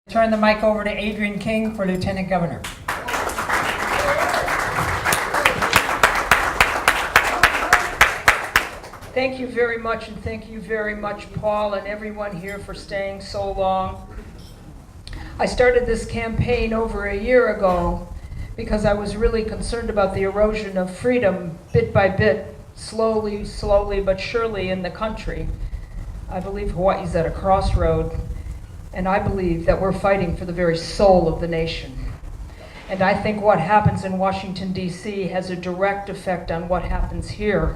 Turn the mic over to Adrienne King for Lieutenant Governor. Thank you very much, and thank you very much, Paul, and everyone here for staying so long. I started this campaign over a year ago because I was really concerned about the erosion of freedom bit by bit, slowly but surely in the country. I believe Hawaii's at a crossroad, and I believe that we're fighting for the very soul of the nation. And I think what happens in Washington, D.C. has a direct effect on what happens here.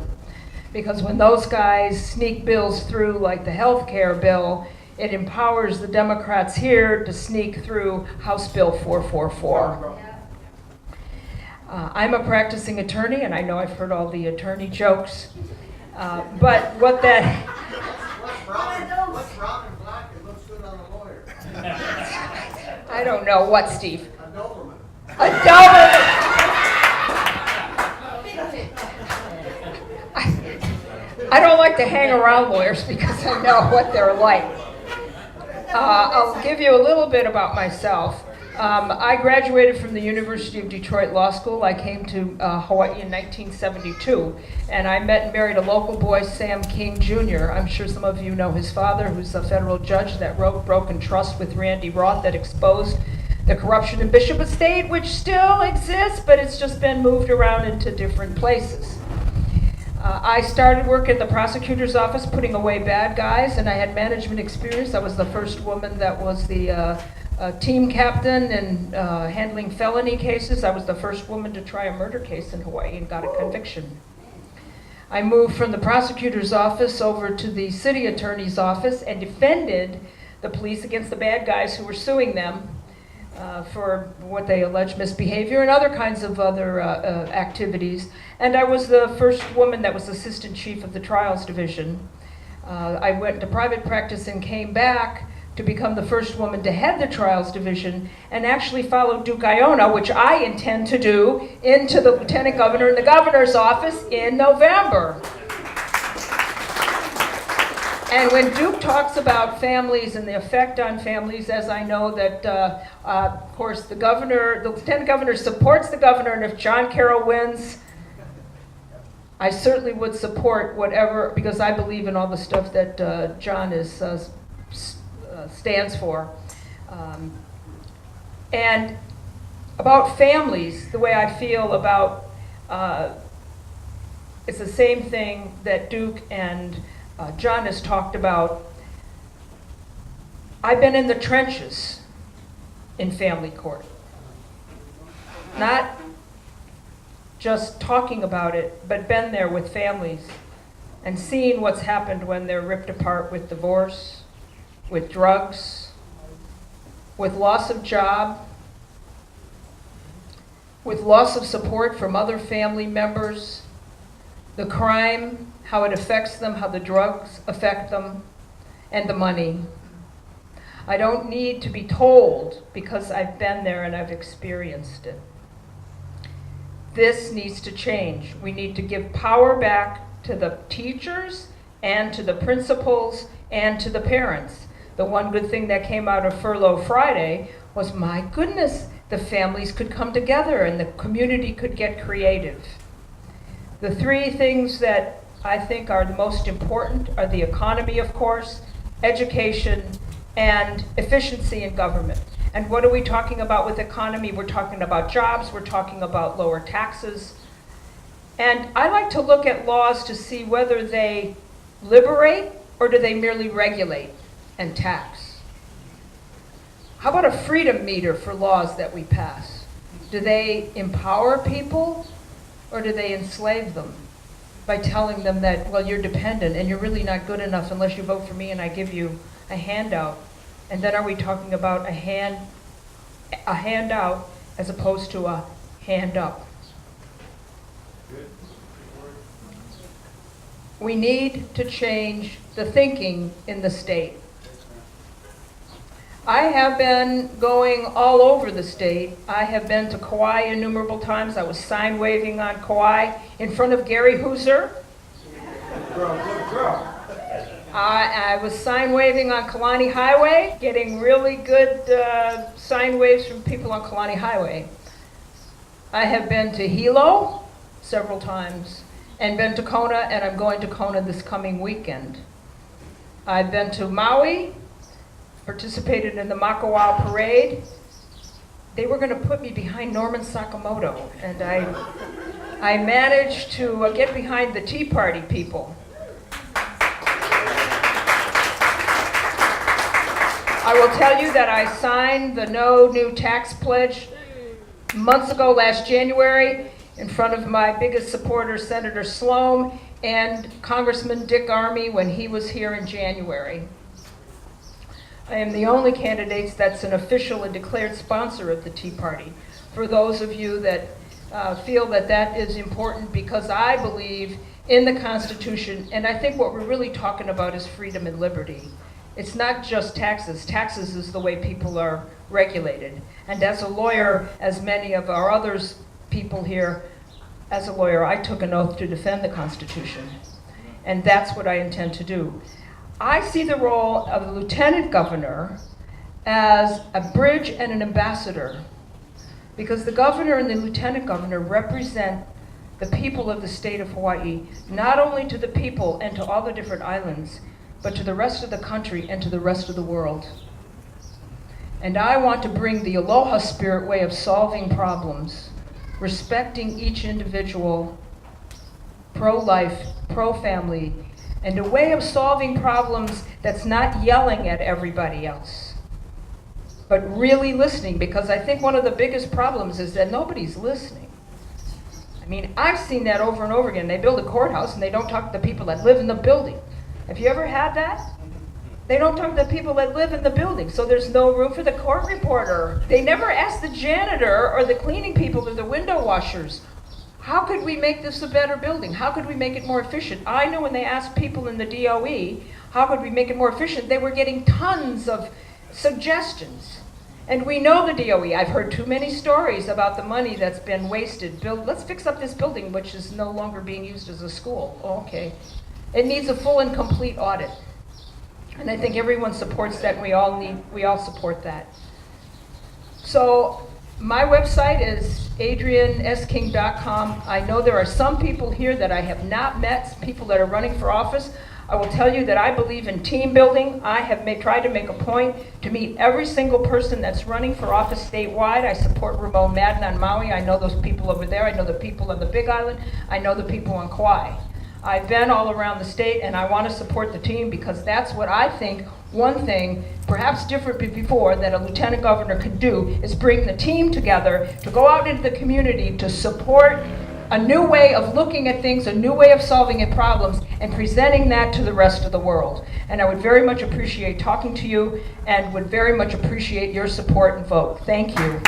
Because when those guys sneak bills through, like the health care bill, it empowers the Democrats here to sneak through House Bill 444. I'm a practicing attorney, and I know I've heard all the attorney jokes, but what that... What's brown and black and looks good on a lawyer? I don't know. What, Steve? A Doberman. A Doberman! I don't like to hang around lawyers because I know what they're like. I'll give you a little bit about myself. I graduated from the University of Detroit Law School. I came to Hawaii in 1972, and I met and married a local boy, Sam King Jr. I'm sure some of you know his father, who's a federal judge that wrote Broken Trust with Randy Roth that exposed the corruption in Bishop Estate, which still exists, but it's just been moved around into different places. I started work in the prosecutor's office putting away bad guys, and I had management experience. I was the first woman that was the team captain in handling felony cases. I was the first woman to try a murder case in Hawaii and got a conviction. I moved from the prosecutor's office over to the city attorney's office and defended the police against the bad guys who were suing them for what they allege misbehavior and other kinds of other activities. And I was the first woman that was assistant chief of the trials division. I went to private practice and came back to become the first woman to head the trials division and actually followed Duke Iona, which I intend to do, into the lieutenant governor in the governor's office in November. And when Duke talks about families and the effect on families, as I know that, of course, the lieutenant governor supports the governor, and if John Carroll wins, I certainly would support whatever, because I believe in all the stuff that John stands for. And about families, the way I feel about, it's the same thing that Duke and John has talked about. I've been in the trenches in family court. Not just talking about it, but been there with families and seeing what's happened when they're ripped apart with divorce, with drugs, with loss of job, with loss of support from other family members, the crime, how it affects them, how the drugs affect them, and the money. I don't need to be told because I've been there and I've experienced it. This needs to change. We need to give power back to the teachers and to the principals and to the parents. The one good thing that came out of Furlough Friday was, my goodness, the families could come together and the community could get creative. The three things that I think are the most important are the economy, of course, education, and efficiency in government. And what are we talking about with economy? We're talking about jobs, we're talking about lower taxes. And I like to look at laws to see whether they liberate or do they merely regulate and tax. How about a freedom meter for laws that we pass? Do they empower people or do they enslave them by telling them that, well, you're dependent and you're really not good enough unless you vote for me and I give you a handout? And then are we talking about a handout as opposed to a hand up? We need to change the thinking in the state. I have been going all over the state. I have been to Kauai innumerable times. I was sign waving on Kauai in front of Gary Hooser. Good girl. I was sign waving on Kalani Highway, getting really good sign waves from people on Kalani Highway. I have been to Hilo several times and been to Kona, and I'm going to Kona this coming weekend. I've been to Maui, participated in the Makawao Parade. They were going to put me behind Norman Sakamoto, and I managed to get behind the Tea Party people. I will tell you that I signed the No New Tax Pledge months ago, last January, in front of my biggest supporter, Senator Sloan, and Congressman Dick Armey when he was here in January. I am the only candidate that's an official and declared sponsor of the Tea Party. For those of you that feel that that is important, because I believe in the Constitution, and I think what we're really talking about is freedom and liberty. It's not just taxes. Taxes is the way people are regulated. And as a lawyer, as many of our others people here, as a lawyer, I took an oath to defend the Constitution. And that's what I intend to do. I see the role of the lieutenant governor as a bridge and an ambassador, because the governor and the lieutenant governor represent the people of the state of Hawaii, not only to the people and to all the different islands, but to the rest of the country and to the rest of the world. And I want to bring the aloha spirit way of solving problems, respecting each individual, pro-life, pro-family, and a way of solving problems that's not yelling at everybody else, but really listening, because I think one of the biggest problems is that nobody's listening. I mean, I've seen that over and over again. They build a courthouse and they don't talk to the people that live in the building. Have you ever had that? They don't talk to the people that live in the building, so there's no room for the court reporter. They never ask the janitor or the cleaning people or the window washers, how could we make this a better building? How could we make it more efficient? I know when they asked people in the DOE, how could we make it more efficient, they were getting tons of suggestions. And we know the DOE. I've heard too many stories about the money that's been wasted. Let's fix up this building, which is no longer being used as a school. Okay. It needs a full and complete audit. And I think everyone supports that, and we all support that. So my website is adriennesking.com. I know there are some people here that I have not met, people that are running for office. I will tell you that I believe in team building. I have tried to make a point to meet every single person that's running for office statewide. I support Ramon Madden on Maui. I know those people over there. I know the people on the Big Island. I know the people on Kauai. I've been all around the state, and I want to support the team, because that's what I think. One thing, perhaps different before, that a lieutenant governor could do is bring the team together to go out into the community to support a new way of looking at things, a new way of solving problems, and presenting that to the rest of the world. And I would very much appreciate talking to you, and would very much appreciate your support and vote. Thank you.